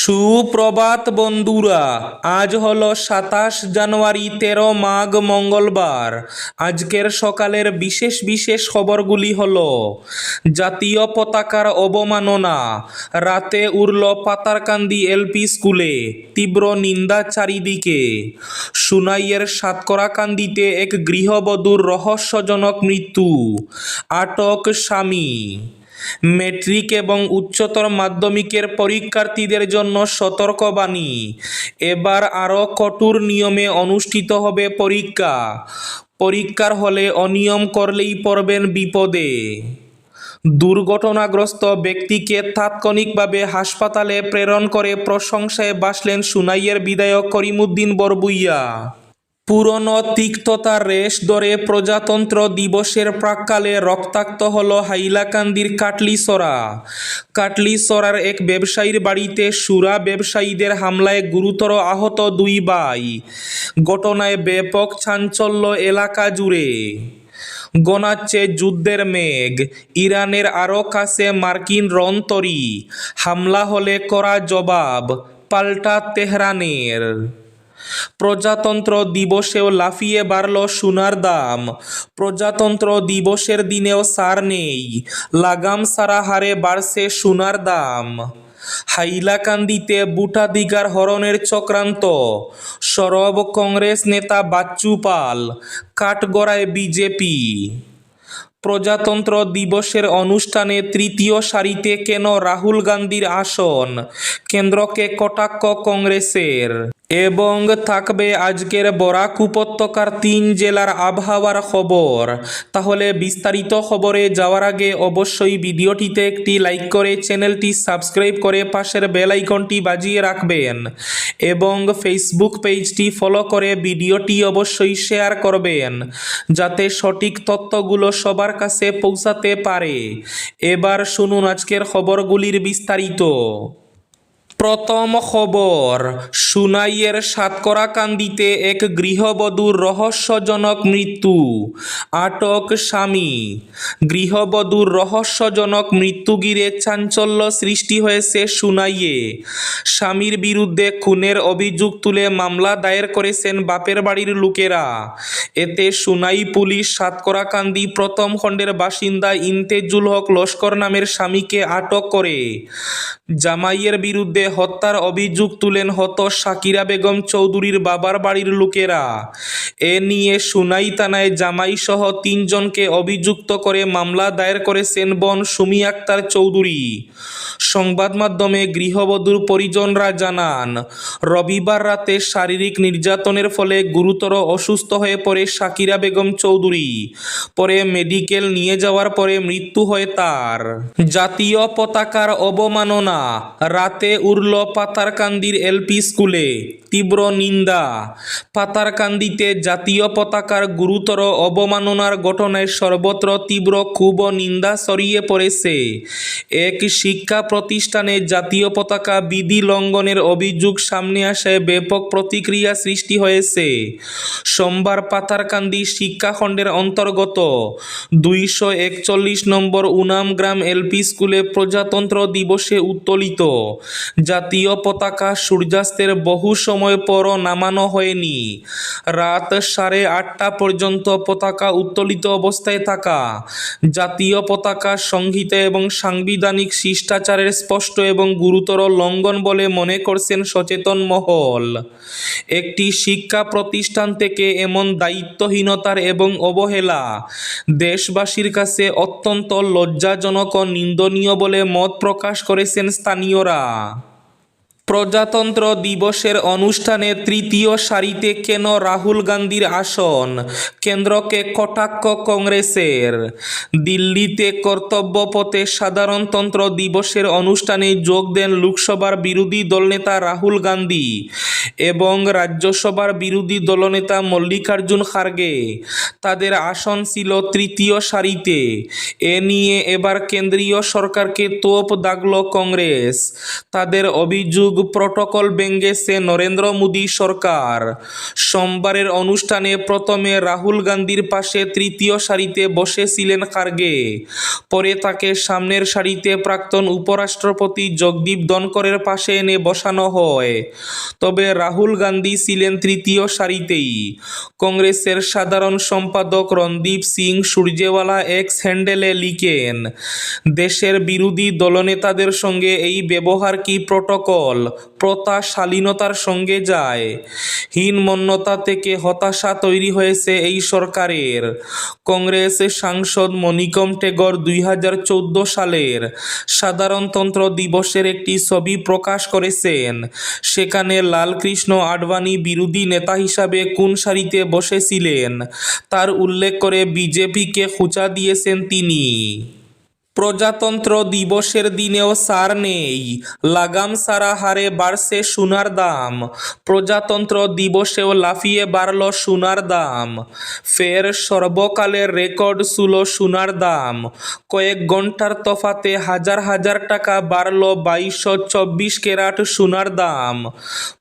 সুপ্রভাত বন্ধুরা, আজ হলো 27 জানুয়ারি, 13 মাঘ, মঙ্গলবার। আজকের সকালের বিশেষ বিশেষ খবরগুলি হলো: জাতীয় পতাকার অবমাননা, রাতে উড়ল পাতারকান্দি এলপি স্কুলে, তীব্র নিন্দা চারিদিকে। সুনাইয়ের সাতকরাকান্দিতে এক গৃহবধূর রহস্যজনক মৃত্যু, আটক স্বামী। ম্যাট্রিক এবং উচ্চতর মাধ্যমিকের পরীক্ষার্থীদের জন্য সতর্কবাণী, এবার আরও কঠোর নিয়মে অনুষ্ঠিত হবে পরীক্ষা। পরীক্ষার হলে অনিয়ম করলেই পড়বেন বিপদে। দুর্ঘটনাগ্রস্ত ব্যক্তিকে তাৎক্ষণিকভাবে হাসপাতালে প্রেরণ করে প্রশংসায় ভাসলেন সুনাইয়ের বিধায়ক করিমউদ্দিন বরভূঁইয়া। পুরনো তিক্ততার রেশ ধরে প্রজাতন্ত্র দিবসের প্রাক্কালে রক্তাক্ত হল হাইলাকান্দির কাটলিছড়া। কাটলিছড়ার এক ব্যবসায়ীর বাড়িতে সুরা ব্যবসায়ীদের হামলায় গুরুতর আহত দুই ভাই। ঘটনায় ব্যাপক চাঞ্চল্য এলাকা জুড়ে। গণাচ্ছে যুদ্ধের মেঘ, ইরানের আরও কাছে মার্কিন রণতরী। হামলা হলে কড়া জবাব, পাল্টা তেহরানের। প্রজাতন্ত্র দিবসেও লাফিয়ে বাড়ল সোনার দাম। প্রজাতন্ত্র দিবসের দিনেও ছাড় নেই, লাগাম ছাড়া হারে বাড়ছে সোনার দাম। হাইলাকান্দিতে ভোটাধিকার হরণের চক্রান্ত, সরব কংগ্রেস নেতা বাচ্চু পাল, কাঠগড়ায় বিজেপি। প্রজাতন্ত্র দিবসের অনুষ্ঠানে তৃতীয় সারিতে কেন রাহুল গান্ধীর আসন, কেন্দ্রকে কটাক্ষ কংগ্রেসের। এবং থাকবে আজকের বরাক উপত্যকার 3 জেলার আবহাওয়ার খবর। তাহলে বিস্তারিত খবরে যাওয়ার আগে অবশ্যই ভিডিওটিতে একটি লাইক করে চ্যানেলটি সাবস্ক্রাইব করে পাশের বেল আইকনটি বাজিয়ে রাখবেন এবং ফেসবুক পেজটি ফলো করে ভিডিওটি অবশ্যই শেয়ার করবেন, যাতে সঠিক তথ্যগুলো সবার কাছে পৌঁছাতে পারে। এবার শুনুন আজকের খবরগুলির বিস্তারিত। প্রথম খবর, সুনাইয়ের সাতকরাকান্দিতে এক গৃহবধূর রহস্যজনক মৃত্যু, আটক স্বামী। গৃহবধূর রহস্যজনক মৃত্যু ঘিরে চাঞ্চল্য সৃষ্টি হয়েছে সুনাইয়ে। স্বামীর বিরুদ্ধে খুনের অভিযোগ তুলে মামলা দায়ের করেছেন বাপের বাড়ির লোকেরা। এতে সুনাই পুলিশ সাতকরাকান্দি প্রথম খণ্ডের বাসিন্দা ইন্তেজুল হক লস্কর নামের স্বামীকে আটক করে। জামাইয়ের বিরুদ্ধে হত্যার অভিযোগ তুলেন হত শাকিরা বেগম চৌধুরীর বাবার বাড়ির লোকেরা। এ নিয়ে সুনাই থানায় জামাই সহ 3 জনকে অভিযুক্ত করে মামলা দায়ের করেছেন বোন সুমি আক্তার চৌধুরী। সংবাদ মাধ্যমে গৃহবধূর পরিজনরা জানান, রবিবার রাতে শারীরিক নির্যাতনের ফলে গুরুতর অসুস্থ হয়ে পড়ে শাকিরা বেগম চৌধুরী। পরে মেডিকেল নিয়ে যাওয়ার পরে মৃত্যু হয় তার। জাতীয় পতাকার অবমাননা, রাতে উড়ল পাতারকান্দির এলপি স্কুলে, তীব্র নিন্দা। পাতারকান্দিতে জাতীয় পতাকার গুরুতর অবমাননার ঘটনায় সর্বত্র তীব্র ক্ষোভ ও নিন্দা ছড়িয়ে পড়েছে। এক শিক্ষা প্রতিষ্ঠানে জাতীয় পতাকা বিধি লঙ্ঘনের অভিযোগ সামনে আসায় ব্যাপক প্রতিক্রিয়া সৃষ্টি হয়েছে। সোমবার পাতারকান্দি শিক্ষাখণ্ডের অন্তর্গত 241 নম্বর উনাম গ্রাম এলপি স্কুলে প্রজাতন্ত্র দিবসে উত্তোলিত জাতীয় পতাকা সূর্যাস্তের বহু সময় পরও নামানো হয়নি। রাত 8:30 পর্যন্ত পতাকা উত্তোলিত অবস্থায় থাকা। জাতীয় পতাকা সংহিতা এবং সাংবিধানিক শিষ্টাচারের স্পষ্ট এবং গুরুতর লঙ্ঘন বলে মনে করছেন সচেতন মহল। একটি শিক্ষা প্রতিষ্ঠান থেকে এমন দায়িত্বহীনতার এবং অবহেলা দেশবাসীর কাছে অত্যন্ত লজ্জাজনক ও নিন্দনীয় বলে মত প্রকাশ করেছেন স্থানীয়রা। প্রজাতন্ত্র দিবসের অনুষ্ঠানে তৃতীয় সারিতে কেন রাহুল গান্ধীর আসন, কেন্দ্রকে কটাক্ষ কংগ্রেসের। দিল্লিতে কর্তব্যপথে সাধারণতন্ত্র দিবসের অনুষ্ঠানে যোগ দেন লোকসভার বিরোধী দলনেতা রাহুল গান্ধী এবং রাজ্যসভার বিরোধী দলনেতা মল্লিকার্জুন খার্গে। তাদের আসন ছিল তৃতীয় সারিতে। এ নিয়ে এবার কেন্দ্রীয় সরকারকে তোপ দাগল কংগ্রেস। তাদের অভিযোগ, যুগ প্রটোকল ভেঙেছে নরেন্দ্র মোদী সরকার। সোমবারের অনুষ্ঠানে প্রথমে রাহুল গান্ধীর পাশে তৃতীয় সারিতে বসেছিলেন খার্গে, পরে তাকে সামনের সারিতে প্রাক্তন উপরাষ্ট্রপতি জগদীপ ধনকরের পাশে এনে বসানো হয়। তবে রাহুল গান্ধী ছিলেন তৃতীয় সারিতেই। কংগ্রেসের সাধারণ সম্পাদক রণদীপ সিং সুরজেওয়ালা এক্স হ্যান্ডেলে লিখেন, দেশের বিরোধী দলনেতাদের সঙ্গে এই ব্যবহার কি প্রটোকল, প্রথা, শালীনতার সঙ্গে যায়? হীনমন্যতা থেকে হতাশা তৈরি হয়েছে এই সরকারের। কংগ্রেস সাংসদ মণিকম টেগর 2014 সালের সাধারণতন্ত্র দিবসের একটি ছবি প্রকাশ করেছেন। সেখানে লালকৃষ্ণ আডবাণী বিরোধী নেতা হিসাবে কোন সারিতে বসেছিলেন তার উল্লেখ করে বিজেপিকে খোঁচা দিয়েছেন তিনি। প্রজাতন্ত্র দিবসের দিনেও ছাড় নেই, লাগাম ছাড়া হারে বাড়ছে সোনার দাম। প্রজাতন্ত্র দিবসেও লাফিয়ে বাড়ল সোনার দাম। ফের সর্বকালের রেকর্ড ছুঁল সোনার দাম। কয়েক ঘন্টার তফাতে হাজার হাজার টাকা বাড়ল 2224 ক্যারেট সোনার দাম।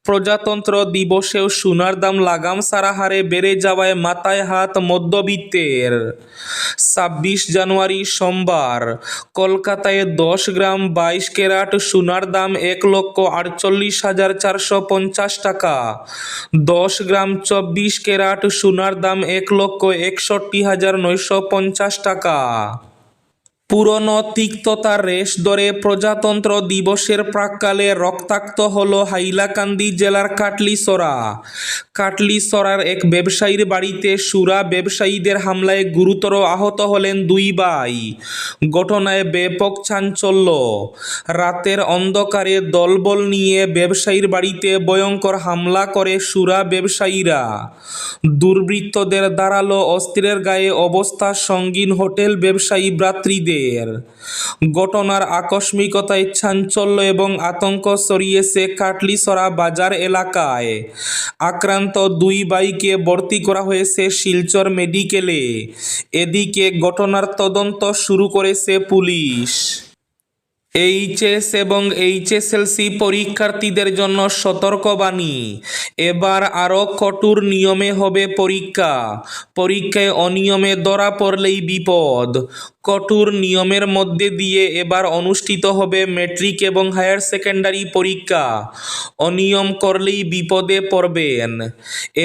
প্রজাতন্ত্র দিবসেও সোনার দাম লাগাম ছাড়া হারে বেড়ে যাওয়ায় মাথায় হাত মধ্যবিত্তের। 26 জানুয়ারি সোমবার কলকাতায় 10 গ্রাম 22 ক্যারেট সোনার দাম 1,48,450 টাকা। 10 গ্রাম 24 ক্যারেট সোনার দাম 1,61,950 টাকা। পুরনো তিক্ততার রেশ ধরে প্রজাতন্ত্র দিবসের প্রাক্কালে রক্তাক্ত হল হাইলাকান্দি জেলার কাটলিছড়া। কাটলিছড়ার এক ব্যবসায়ীর বাড়িতে সুরা ব্যবসায়ীদের হামলায় গুরুতর আহত হলেন 2 ভাই। ঘটনায় ব্যাপক চাঞ্চল্য। রাতের অন্ধকারে দলবল নিয়ে ব্যবসায়ীর বাড়িতে ভয়ঙ্কর হামলা করে সুরা ব্যবসায়ীরা। দুর্বৃত্তদের ধারালো অস্ত্রের গায়ে অবস্থা সঙ্গীন হোটেল ব্যবসায়ী ভ্রাতৃদের। ঘটনার আকস্মিকতায় চাঞ্চল্য এবং আতঙ্ক ছড়িয়েছে কাটলিছড়া বাজার এলাকায়। আক্রান্ত 2 ভাইকে ভর্তি করা হয়েছে শিলচর মেডিকেলে। এদিকে ঘটনার তদন্ত শুরু করেছে পুলিশ। এইচএস এবং এইচএসএলসি পরীক্ষার্থীদের জন্য সতর্কবাণী। এবার আরও কঠোর নিয়মে হবে পরীক্ষা। পরীক্ষায় অনিয়মে ধরা পড়লেই বিপদ। কঠোর নিয়মের মধ্যে দিয়ে এবার অনুষ্ঠিত হবে ম্যাট্রিক এবং হায়ার সেকেন্ডারি পরীক্ষা। অনিয়ম করলেই বিপদে পড়বেন।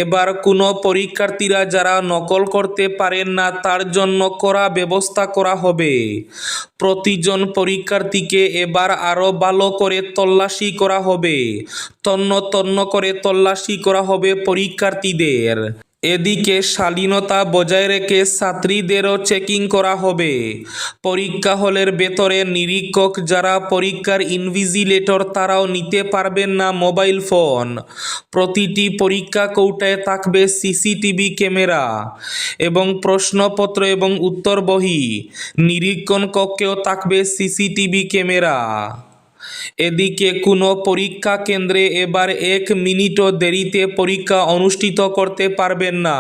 এবার কোনো পরীক্ষার্থীরা যারা নকল করতে পারেন না তার জন্য কড়া ব্যবস্থা করা হবে। প্রতিজন পরীক্ষার্থীকে এবার আরও ভালো করে তল্লাশি করা হবে। তন্ন তন্ন করে তল্লাশি করা হবে পরীক্ষার্থীদের। এদিকে শালীনতা বজায় রেখে ছাত্রীদেরও চেকিং করা হবে। পরীক্ষা হলের ভেতরে নিরীক্ষক যারা পরীক্ষার ইনভিজিলেটর তারাও নিতে পারবেন না মোবাইল ফোন। প্রতিটি পরীক্ষা কৌটায় থাকবে সিসিটিভি ক্যামেরা এবং প্রশ্নপত্র এবং উত্তর বহি। নিরীক্ষণ কক্ষেও থাকবে সিসিটিভি ক্যামেরা। এদিকে কোনো পরীক্ষা কেন্দ্রে এবার 1 মিনিটও দেরিতে পরীক্ষা অনুষ্ঠিত করতে পারবেন না।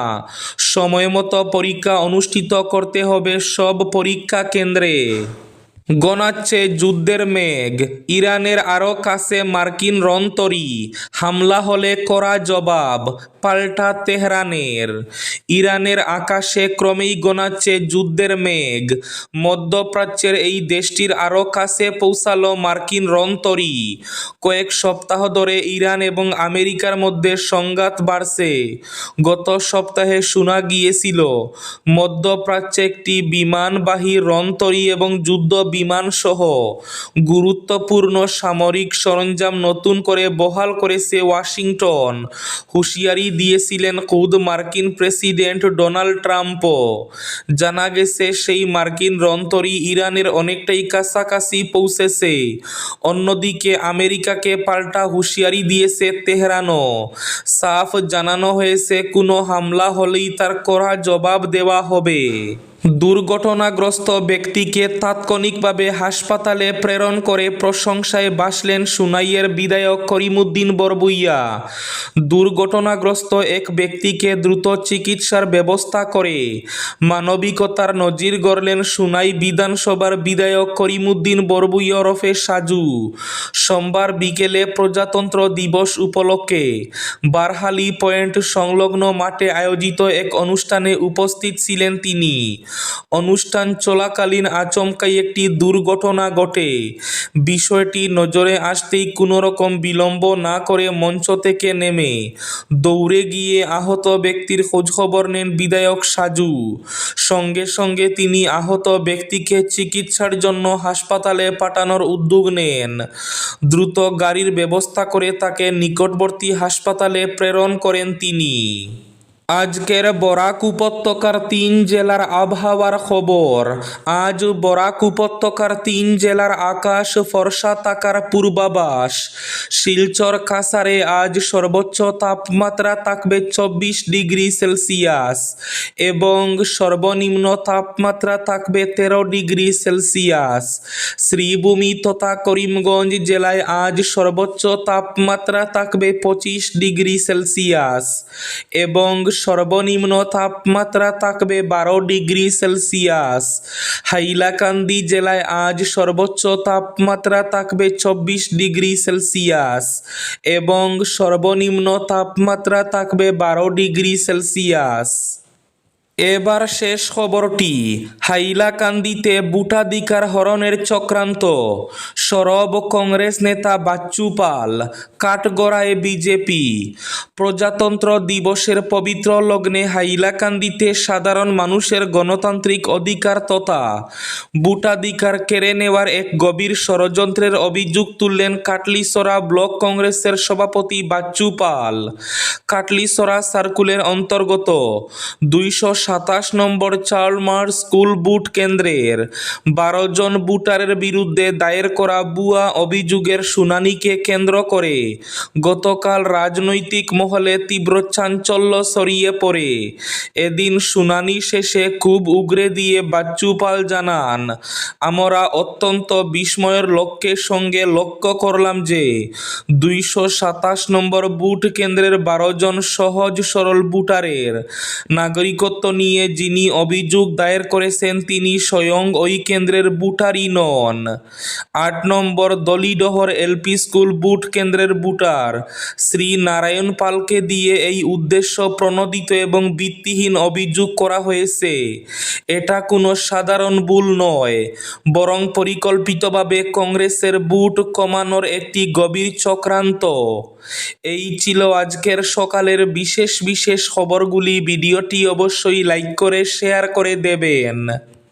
সময়মতো পরীক্ষা অনুষ্ঠিত করতে হবে সব পরীক্ষা কেন্দ্রে। গনাচ্ছে যুদ্ধের মেঘ। ইরানের আরও কাছে মার্কিন রণতরী। হামলা হলে কড়া জবাব পাল্টা তেহরানের। ইরানের আকাশে ক্রমেই গনাচ্ছে যুদ্ধের মেঘ। মধ্যপ্রাচ্যের এই দেশটির আরও কাছে পৌঁছালো মার্কিন রণতরী। কয়েক সপ্তাহ ধরে ইরান এবং আমেরিকার মধ্যে সংঘাত বাড়ছে। গত সপ্তাহে শোনা গিয়েছিল মধ্যপ্রাচ্যে একটি বিমানবাহী রণতরী এবং যুদ্ধ বিমান সহ গুরুত্বপূর্ণ সামরিক সরঞ্জাম নতুন করে বহাল করেছে ওয়াশিংটন। হুঁশিয়ারি দিয়েছিলেন খোদ মার্কিন প্রেসিডেন্ট ডোনাল্ড ট্রাম্পও। জানা গেছে সেই মার্কিন রণতরী ইরানের অনেকটাই কাছাকাছি পৌঁছেছে। অন্যদিকে আমেরিকাকে পাল্টা হুঁশিয়ারি দিয়েছে তেহরানও। সাফ জানানো হয়েছে কোনো হামলা হলেই তার কড়া জবাব দেওয়া হবে। দুর্ঘটনাগ্রস্ত ব্যক্তিকে তাৎক্ষণিকভাবে হাসপাতালে প্রেরণ করে প্রশংসায় ভাসলেন সুনাইয়ের বিধায়ক করিমুদ্দিন বরভূঁইয়া। দুর্ঘটনাগ্রস্ত এক ব্যক্তিকে দ্রুত চিকিৎসার ব্যবস্থা করে মানবিকতার নজির গড়লেন সুনাই বিধানসভার বিধায়ক করিমুদ্দিন বরভূঁইয়া ওরফে সাজু। সোমবার বিকেলে প্রজাতন্ত্র দিবস উপলক্ষে বারহালি পয়েন্ট সংলগ্ন মাঠে আয়োজিত এক অনুষ্ঠানে উপস্থিত ছিলেন তিনি। অনুষ্ঠান চলাকালীন আচমকাই একটি দুর্ঘটনা ঘটে। বিষয়টি নজরে আসতেই কোনোরকম বিলম্ব না করে মঞ্চ থেকে নেমে দৌড়ে গিয়ে আহত ব্যক্তির খোঁজখবর নেন বিধায়ক সাজু। সঙ্গে সঙ্গে তিনি আহত ব্যক্তিকে চিকিৎসার জন্য হাসপাতালে পাঠানোর উদ্যোগ নেন। দ্রুত গাড়ির ব্যবস্থা করে তাকে নিকটবর্তী হাসপাতালে প্রেরণ করেন তিনি। আজকের বরাক উপত্যকার 3 জেলার আবহাওয়ার খবর। আজ বরাক উপত্যকার 3 জেলার আকাশ ফর্সা থাকার পূর্বাভাস। শিলচর কাছাড়ে আজ সর্বোচ্চ তাপমাত্রা থাকবে 24 ডিগ্রি সেলসিয়াস এবং সর্বনিম্ন তাপমাত্রা থাকবে 13 ডিগ্রি সেলসিয়াস। শ্রীভূমি তথা করিমগঞ্জ জেলায় আজ সর্বোচ্চ তাপমাত্রা থাকবে 25 ডিগ্রি সেলসিয়াস এবং সর্বনিম্ন তাপমাত্রা থাকবে 12 ডিগ্রি সেলসিয়াস। হাইলাকান্দি জেলায় আজ সর্বোচ্চ তাপমাত্রা থাকবে 24 ডিগ্রি সেলসিয়াস এবং সর্বনিম্ন তাপমাত্রা থাকবে 12 ডিগ্রি সেলসিয়াস। এবার শেষ খবরটি। হাইলাকান্দিতে ভোটাধিকার হরণের চক্রান্ত, সরব কংগ্রেস নেতা বাচ্চু পাল, কাঠগড়ায় বিজেপি। প্রজাতন্ত্র দিবসের পবিত্র লগ্নে হাইলাকান্দিতে সাধারণ মানুষের গণতান্ত্রিক অধিকার তথা ভোটাধিকার কেড়ে নেওয়ার এক গভীর ষড়যন্ত্রের অভিযোগ তুললেন কাটলিছড়া ব্লক কংগ্রেসের সভাপতি বাচ্চু পাল। কাটলিছড়া সার্কুলের অন্তর্গত 227 নম্বর চার্লমার স্কুল বুট কেন্দ্রের 12 জন ভোটারের বিরুদ্ধে দায়ের করা ভুয়া অভিযোগের শুনানিকে কেন্দ্র করে গতকাল রাজনৈতিক মহলে তীব্র চাঞ্চল্য ছড়িয়ে পড়ে। এদিন শুনানি শেষে খুব উগরে দিয়ে বাচ্চু পাল জানান, আমরা অত্যন্ত বিস্ময়ের লক্ষ্যের সঙ্গে লক্ষ্য করলাম যে 227 নম্বর বুট কেন্দ্রের 12 জন সহজ সরল ভোটারের নাগরিকত্ব নিয়ে যিনি অভিযোগ দায়ের করেছেন তিনি স্বয়ং ওই কেন্দ্রের ভোটারই নন। 8 নম্বর দলিডহর এলপি স্কুল বুট কেন্দ্রের ভোটার শ্রী নারায়ণ পালকে দিয়ে এই উদ্দেশ্য প্রণোদিত এবং ভিত্তিহীন অভিযোগ করা হয়েছে। এটা কোনো সাধারণ ভুল নয়, বরং পরিকল্পিতভাবে কংগ্রেসের ভোট কমানোর একটি গভীর চক্রান্ত। এই ছিল আজকের সকালের বিশেষ খবরগুলি। ভিডিওটি অবশ্যই লাইক করে শেয়ার করে দেবেন।